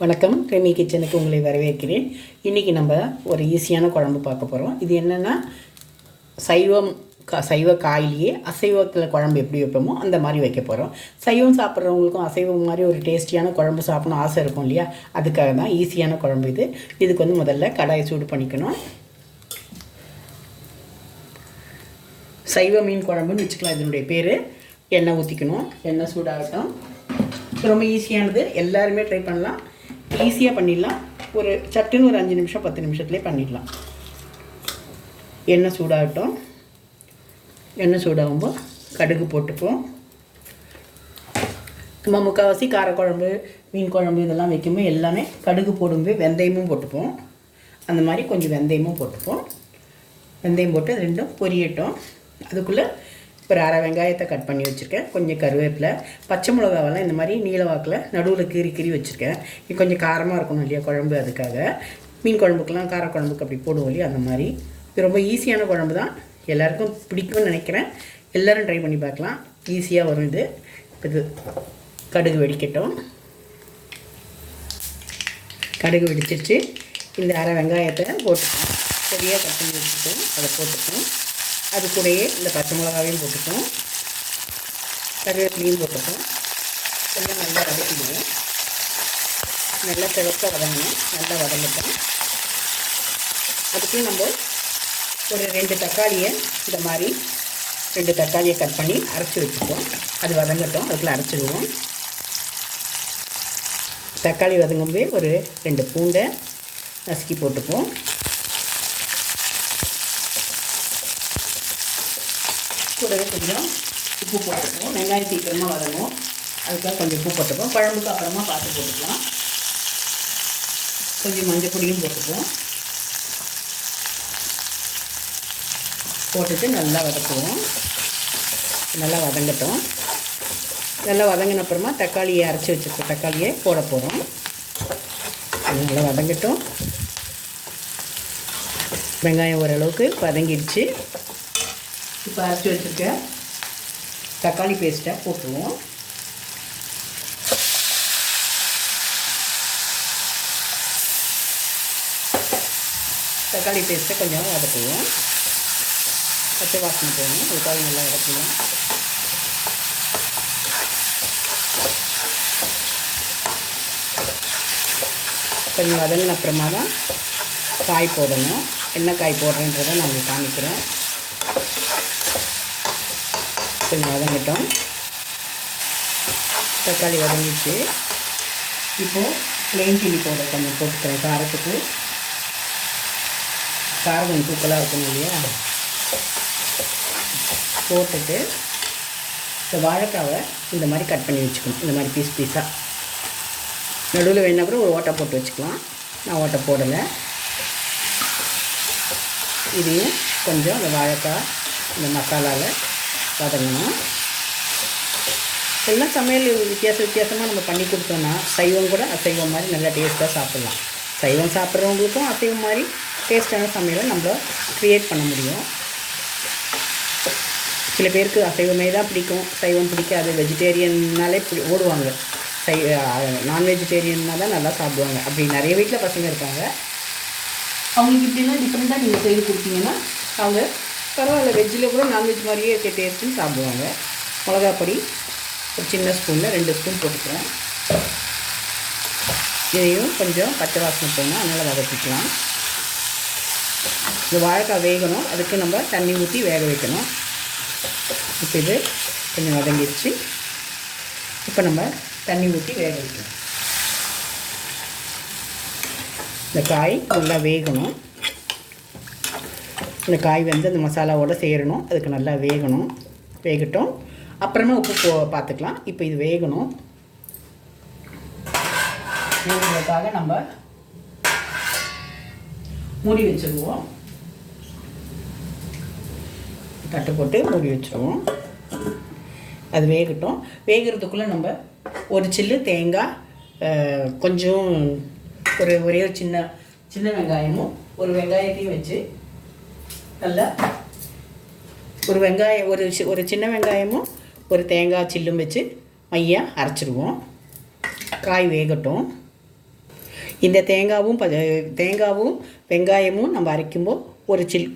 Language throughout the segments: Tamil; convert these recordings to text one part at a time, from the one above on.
வணக்கம், ரெமி கிச்சனுக்கு உங்களை வரவேற்கிறேன். இன்றைக்கி நம்ம ஒரு ஈஸியான குழம்பு பார்க்க போகிறோம். இது என்னென்னா சைவ காயிலேயே அசைவத்தில் குழம்பு எப்படி வைப்போமோ அந்த மாதிரி வைக்க போகிறோம். சைவம் சாப்பிட்றவங்களுக்கும் அசைவம் மாதிரி ஒரு டேஸ்டியான குழம்பு சாப்பிடணும் ஆசை இருக்கும் இல்லையா? அதுக்காக தான் ஈஸியான குழம்பு இது. இதுக்கு முதல்ல கடாயை சூடு பண்ணிக்கணும். சைவ மீன் குழம்புன்னு வச்சுக்கலாம் இதனுடைய பேர். எண்ணெய் ஊற்றிக்கணும். எண்ணெய் சூடாகட்டும். ரொம்ப ஈஸியானது, எல்லாருமே ட்ரை பண்ணலாம். ஈஸியாக பண்ணிடலாம். ஒரு சட்டுன்னு ஒரு 5 நிமிஷம் 10 நிமிஷத்துலேயே பண்ணிடலாம். எண்ணெய் சூடாகட்டும். எண்ணெய் சூடாகும்போது கடுகு போட்டுப்போம். நம்ம முக்கால்வாசி காரக்குழம்பு, மீன் குழம்பு இதெல்லாம் வைக்கும்போது எல்லாமே கடுகு போடும்போது வெந்தயமும் போட்டுப்போம். அந்த மாதிரி கொஞ்சம் வெந்தயமும் போட்டுப்போம். வெந்தயம் போட்டு ரெண்டும் பொரியட்டும். அதுக்குள்ளே ஒரு அரை வெங்காயத்தை கட் பண்ணி வச்சுருக்கேன். கொஞ்சம் கருவேப்பிலை, பச்சை மிளகாவெல்லாம் இந்த மாதிரி நீல வாக்கில் நடுவில் கீறி வச்சுருக்கேன். இது கொஞ்சம் காரமாக இருக்கணும் இல்லையா குழம்பு, அதுக்காக. மீன் குழம்புக்கெலாம் காரக்குழம்புக்கு அப்படி போடுவோம் இல்லையா, அந்த மாதிரி. இது ரொம்ப ஈஸியான குழம்பு தான், எல்லாேருக்கும் பிடிக்கும்னு நினைக்கிறேன். எல்லோரும் ட்ரை பண்ணி பார்க்கலாம், ஈஸியாக வரும் இது. இது கடுகு வெடிக்கட்டும். கடுகு வெடிச்சிருச்சு. இந்த அரை வெங்காயத்தை போட்டுப்போம். சரியாக கட் பண்ணி வச்சுட்டோம், அதை போட்டுப்போம். அது கூடயே இந்த பச்சை மிளகாவையும் போட்டுப்போம், கருவேப்பிலையும் போட்டுப்போம். எல்லாம் நல்லா வதக்கிடுவோம். நல்லா செவக்க வதங்கணும். நல்லா வதங்கட்டும். அதுக்கு நம்ம ஒரு 2 தக்காளியை இந்த மாதிரி 2 தக்காளியை கட் பண்ணி அரைச்சி வச்சுப்போம். அது வதங்கட்டும். அதுக்குள்ளே அரைச்சிடுவோம். தக்காளி வதங்கும்போது ஒரு 2 பூண்டை நசுக்கி போட்டுப்போம். கூடவே கொஞ்சம் உப்பு போட்டுப்போம். வெங்காயம் சீக்கிரமாக வதங்கும், அதுக்காக கொஞ்சம் உப்பு போட்டுப்போம். குழம்புக்கு அப்புறமா பார்த்து போட்டுக்கலாம். கொஞ்சம் மஞ்சள் பொடியும் போட்டுப்போம். போட்டுட்டு நல்லா வதக்குவோம். நல்லா வதங்கட்டும். நல்லா வதங்கின அப்புறமா தக்காளியை அரைச்சி வச்சுருக்க தக்காளியை போட போகிறோம். நல்லா வதங்கட்டும். வெங்காயம் ஓரளவுக்கு வதங்கிடுச்சு. இப்போ அரைச்சி வச்சுருக்க தக்காளி பேஸ்ட்டை போட்டுருவோம். தக்காளி பேஸ்ட்டை கொஞ்சம் வதக்குவோம். பச்சை வாசனை போகணும். அதுக்காக நல்லா வதக்குவோம். கொஞ்சம் வதங்கின அப்புறமா தான் காய் போடணும். என்ன காய் போடுறேன்றதை நான் உங்களுக்கு காமிக்கிறேன். கொஞ்சம் வதங்கட்டும். தக்காளி வதங்கிச்சு. இப்போது ப்ளெயின் சில்லி பவுடர் கொஞ்சம் போட்டுக்கிறேன். காரத்துக்கு காரம் கொஞ்சம் தூக்கலாக இருக்கணும் இல்லையா? போட்டுட்டு இந்த வாழைக்காவை இந்த மாதிரி கட் பண்ணி வச்சுக்கணும். இந்த மாதிரி பீஸாக நடுவில் வேணா கூட ஒரு ஓட்டை போட்டு வச்சுக்கலாம். நான் ஓட்டை போடலை. இதையும் கொஞ்சம் அந்த வாழைக்காய் இந்த மசாலாவில் வதங்கணும். எல்லாம் சமையல் வித்தியாசமாக நம்ம பண்ணி கொடுத்தோன்னா சைவம் கூட அசைவம் மாதிரி நல்லா டேஸ்ட்டாக சாப்பிட்லாம். சைவம் சாப்பிட்றவங்களுக்கும் அசைவம் மாதிரி டேஸ்ட்டான சமையலை நம்ம க்ரியேட் பண்ண முடியும். சில பேருக்கு அசைவமே தான் பிடிக்கும், சைவம் பிடிக்காது. வெஜிடேரியன்னாலே ஓடுவாங்க. நான் வெஜிடேரியன்னா தான் நல்லா சாப்பிடுவாங்க. அப்படி நிறைய வீட்டில் பசங்க இருக்காங்க. அவங்களுக்கு இப்படிலாம் டிஃப்ரெண்ட்டாக நீங்கள் செய்து கொடுத்தீங்கன்னா அவங்க பரவாயில்ல, வெஜ்ஜில் கூட நான்வெஜ் மாதிரியே இருக்க டேஸ்ட்டுன்னு சாப்பிடுவாங்க. மிளகாப்பொடி ஒரு சின்ன ஸ்பூனில் 2 ஸ்பூன் போட்டுக்கிறேன். இதையும் கொஞ்சம் பச்சை வாசனை போகணும், அதனால் வதக்கிக்கலாம். இந்த வாழைக்காய் வேகணும், அதுக்கு நம்ம தண்ணி ஊற்றி வேக வைக்கணும். இப்போ இது கொஞ்சம் வதங்கிடுச்சு. இப்போ நம்ம தண்ணி ஊற்றி வேக வைக்கணும். இந்த காய் நல்லா வேகணும். இந்த காய் வந்து அந்த மசாலாவோடு சேரணும். அதுக்கு நல்லா வேகட்டும். அப்புறமா உப்பு பார்த்துக்கலாம். இப்போ இது வேகணும். வேகிறதுக்காக நம்ம மூடி வச்சுருவோம். தட்டு போட்டு மூடி வச்சுருவோம். அது வேகட்டும். வேகிறதுக்குள்ளே நம்ம ஒரு சில்லு தேங்காய், கொஞ்சம் ஒரே சின்ன வெங்காயமும் ஒரு வெங்காயத்தையும் வச்சு நல்லா ஒரு சின்ன வெங்காயமும் ஒரு தேங்காய் சில்லும் வச்சு மையாக அரைச்சிடுவோம். காய் வேகட்டும். இந்த தேங்காவும் வெங்காயமும் நம்ம அரைக்கும்போது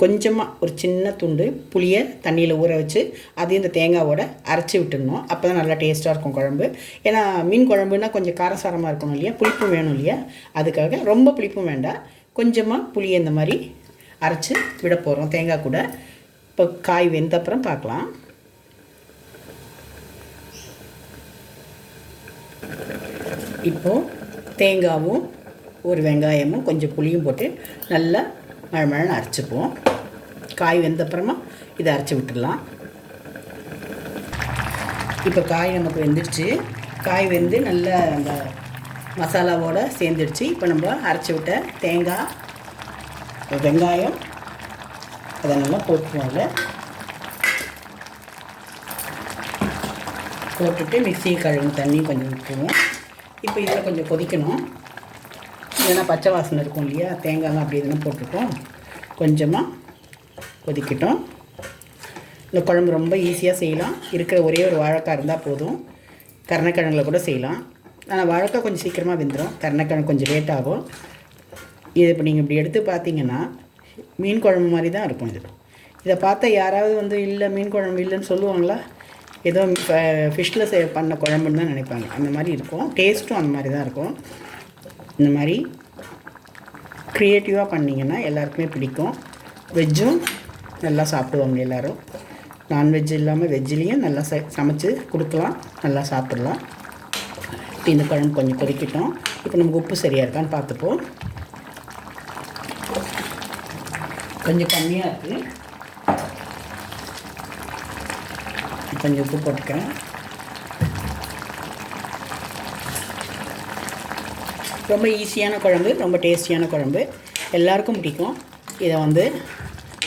கொஞ்சமாக ஒரு சின்ன துண்டு புளியை தண்ணியில் ஊற வச்சு அதையும் இந்த தேங்காவோட அரைச்சி விட்டுடணும். அப்போ தான் நல்லா டேஸ்ட்டாக இருக்கும் குழம்பு. ஏன்னா மீன் குழம்புனா கொஞ்சம் காரசாரமாக இருக்கணும் இல்லையா, புளிப்பும் வேணும் இல்லையா, அதுக்காக ரொம்ப புளிப்பும் வேண்டாம். கொஞ்சமாக புளியை இந்த மாதிரி அரைச்சி விட போகிறோம் தேங்காய் கூட. இப்போ காய் வெந்த அப்புறம் பார்க்கலாம். இப்போது தேங்காவும் ஒரு வெங்காயமும் கொஞ்சம் புளியும் போட்டு நல்லா மழை அரைச்சிப்போம். காய் வெந்தப்புறமா இதை அரைச்சி விட்டுடலாம். இப்போ காய் நமக்கு வெந்துடுச்சு. காய் வெந்து நல்லா அந்த மசாலாவோடு சேர்ந்துடுச்சு. இப்போ நம்ம அரைச்சி விட்ட தேங்காய் வெங்காயம் அதை நல்லா போட்டுருவோம். அதில் போட்டுட்டு மிக்ஸி கழுவின தண்ணி கொஞ்சம் விட்டுருவோம். இப்போ இதில் கொஞ்சம் கொதிக்கணும். இல்லைன்னா பச்சை வாசனை இருக்கும் இல்லையா, தேங்காய்லாம் அப்படி எதுனா போட்டுருக்கோம். கொஞ்சமாக கொதிக்கட்டும். இந்த குழம்பு ரொம்ப ஈஸியாக செய்யலாம். இருக்கிற ஒரே ஒரு வாழைக்காய் இருந்தால் போதும். கருணக்கிழங்குல கூட செய்யலாம். ஆனால் வாழைக்காய் கொஞ்சம் சீக்கிரமாக வெந்துடும், கருணக்கிழங்கு கொஞ்சம் லேட் ஆகும். இது இப்போ நீங்கள் இப்படி எடுத்து பார்த்தீங்கன்னா மீன் குழம்பு மாதிரி தான் இருக்கும். இதை பார்த்தா யாராவது இல்லை மீன் குழம்பு இல்லைன்னு சொல்லுவாங்களா? ஏதோ ஃபிஷ்ஷில் பண்ண குழம்புன்னு தான் நினைப்பாங்க. அந்த மாதிரி இருக்கும். டேஸ்ட்டும் அந்த மாதிரி தான் இருக்கும். இந்த மாதிரி க்ரியேட்டிவாக பண்ணிங்கன்னா எல்லாருக்குமே பிடிக்கும். வெஜ்ஜும் நல்லா சாப்பிடுவாங்க எல்லோரும். நான்வெஜ் இல்லாமல் வெஜ்ஜிலையும் நல்லா சமைச்சு கொடுக்கலாம், நல்லா சாப்பிட்லாம். இந்த குழம்பு கொஞ்சம் கொதிக்கட்டும். இப்போ நமக்கு உப்பு சரியாக இருக்கான்னு பார்த்துப்போம். கொஞ்சம் கம்மியாக இருக்குது. கொஞ்சம் உப்பு போட்டுக்கிறேன். ரொம்ப ஈஸியான குழம்பு, ரொம்ப டேஸ்டியான குழம்பு, எல்லாருக்கும் பிடிக்கும். இதை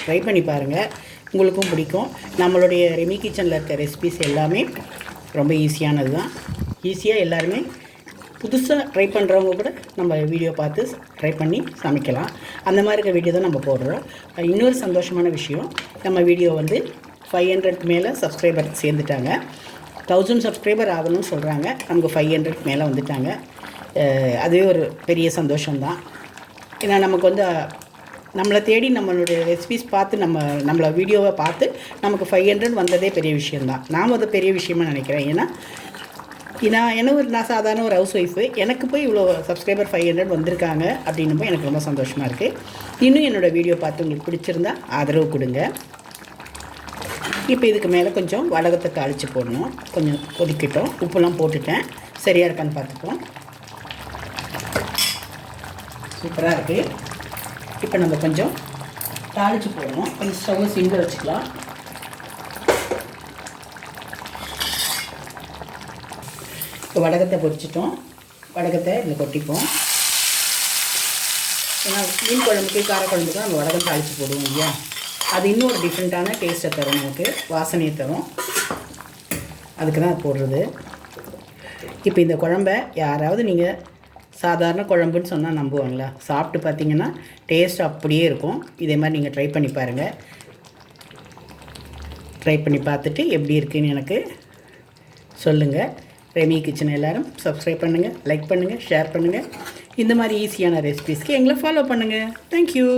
ட்ரை பண்ணி பாருங்கள், உங்களுக்கும் பிடிக்கும். நம்மளுடைய ரெமி கிச்சனில் இருக்க ரெசிபிஸ் எல்லாமே ரொம்ப ஈஸியானது தான். ஈஸியாக எல்லாருமே புதுசாக ட்ரை பண்ணுறவங்க கூட நம்ம வீடியோ பார்த்து ட்ரை பண்ணி சமைக்கலாம். அந்த மாதிரி இருக்க வீடியோ தான் நம்ம போடுறோம். இன்னொரு சந்தோஷமான விஷயம், நம்ம வீடியோ 500 மேலே சப்ஸ்கிரைபர் சேர்ந்துட்டாங்க. 1000 சப்ஸ்கிரைபர் ஆகணும்னு சொல்கிறாங்க. நமக்கு 500 மேலே வந்துட்டாங்க. அதுவே ஒரு பெரிய சந்தோஷம்தான். ஏன்னா நமக்கு நம்மளை தேடி நம்மளுடைய ரெசிபிஸ் பார்த்து நம்மளை வீடியோவை பார்த்து நமக்கு 500 வந்ததே பெரிய விஷயந்தான். நாம் அதை பெரிய விஷயமாக நினைக்கிறேன். ஏன்னா நான் சாதாரண ஒரு ஹவுஸ் ஒய்ஃபு, எனக்கு போய் இவ்வளோ சப்ஸ்கிரைபர் 500 வந்திருக்காங்க அப்படின்னும் எனக்கு ரொம்ப சந்தோஷமாக இருக்குது. இன்னும் என்னோடய வீடியோ பார்த்து உங்களுக்கு பிடிச்சிருந்தா ஆதரவு கொடுங்க. இப்போ இதுக்கு மேலே கொஞ்சம் வடகத்தை தாளித்து போடணும். கொஞ்சம் கொதிக்கட்டும். உப்புலாம் போட்டுட்டேன், சரியாக இருக்கான்னு பார்த்துப்போம். சூப்பராக இருக்குது. இப்போ நம்ம கொஞ்சம் தாளித்து போடணும். கொஞ்சம் ஸ்டவ்வை சிம்மில் வச்சுக்கலாம். இப்போ வடகத்தை பொரிச்சிட்டோம். வடகத்தை இதில் கொட்டிப்போம். ஏன்னா மீன் குழம்புக்கு காரக்குழம்புக்கு நம்ம வடகம் தாளித்து போடுவோம் இல்லையா, அது இன்னும் ஒரு டிஃப்ரெண்ட்டான டேஸ்ட்டை தரும், நமக்கு வாசனையை தரும். அதுக்கு தான் போடுறது. இப்போ இந்த குழம்பை யாராவது நீங்கள் சாதாரண குழம்புன்னு சொன்னால் நம்புவாங்களா? சாப்பிட்டு பார்த்தீங்கன்னா டேஸ்ட் அப்படியே இருக்கும். இதே மாதிரி நீங்கள் ட்ரை பண்ணி பாருங்கள். ட்ரை பண்ணி பார்த்துட்டு எப்படி இருக்குன்னு எனக்கு சொல்லுங்கள். ரெமி கிச்சன் எல்லோரும் சப்ஸ்கிரைப் பண்ணுங்கள், லைக் பண்ணுங்கள், ஷேர் பண்ணுங்கள். இந்த மாதிரி ஈஸியான ரெசிபீஸ்க்கு எங்களை ஃபாலோ பண்ணுங்கள். தேங்க்யூ.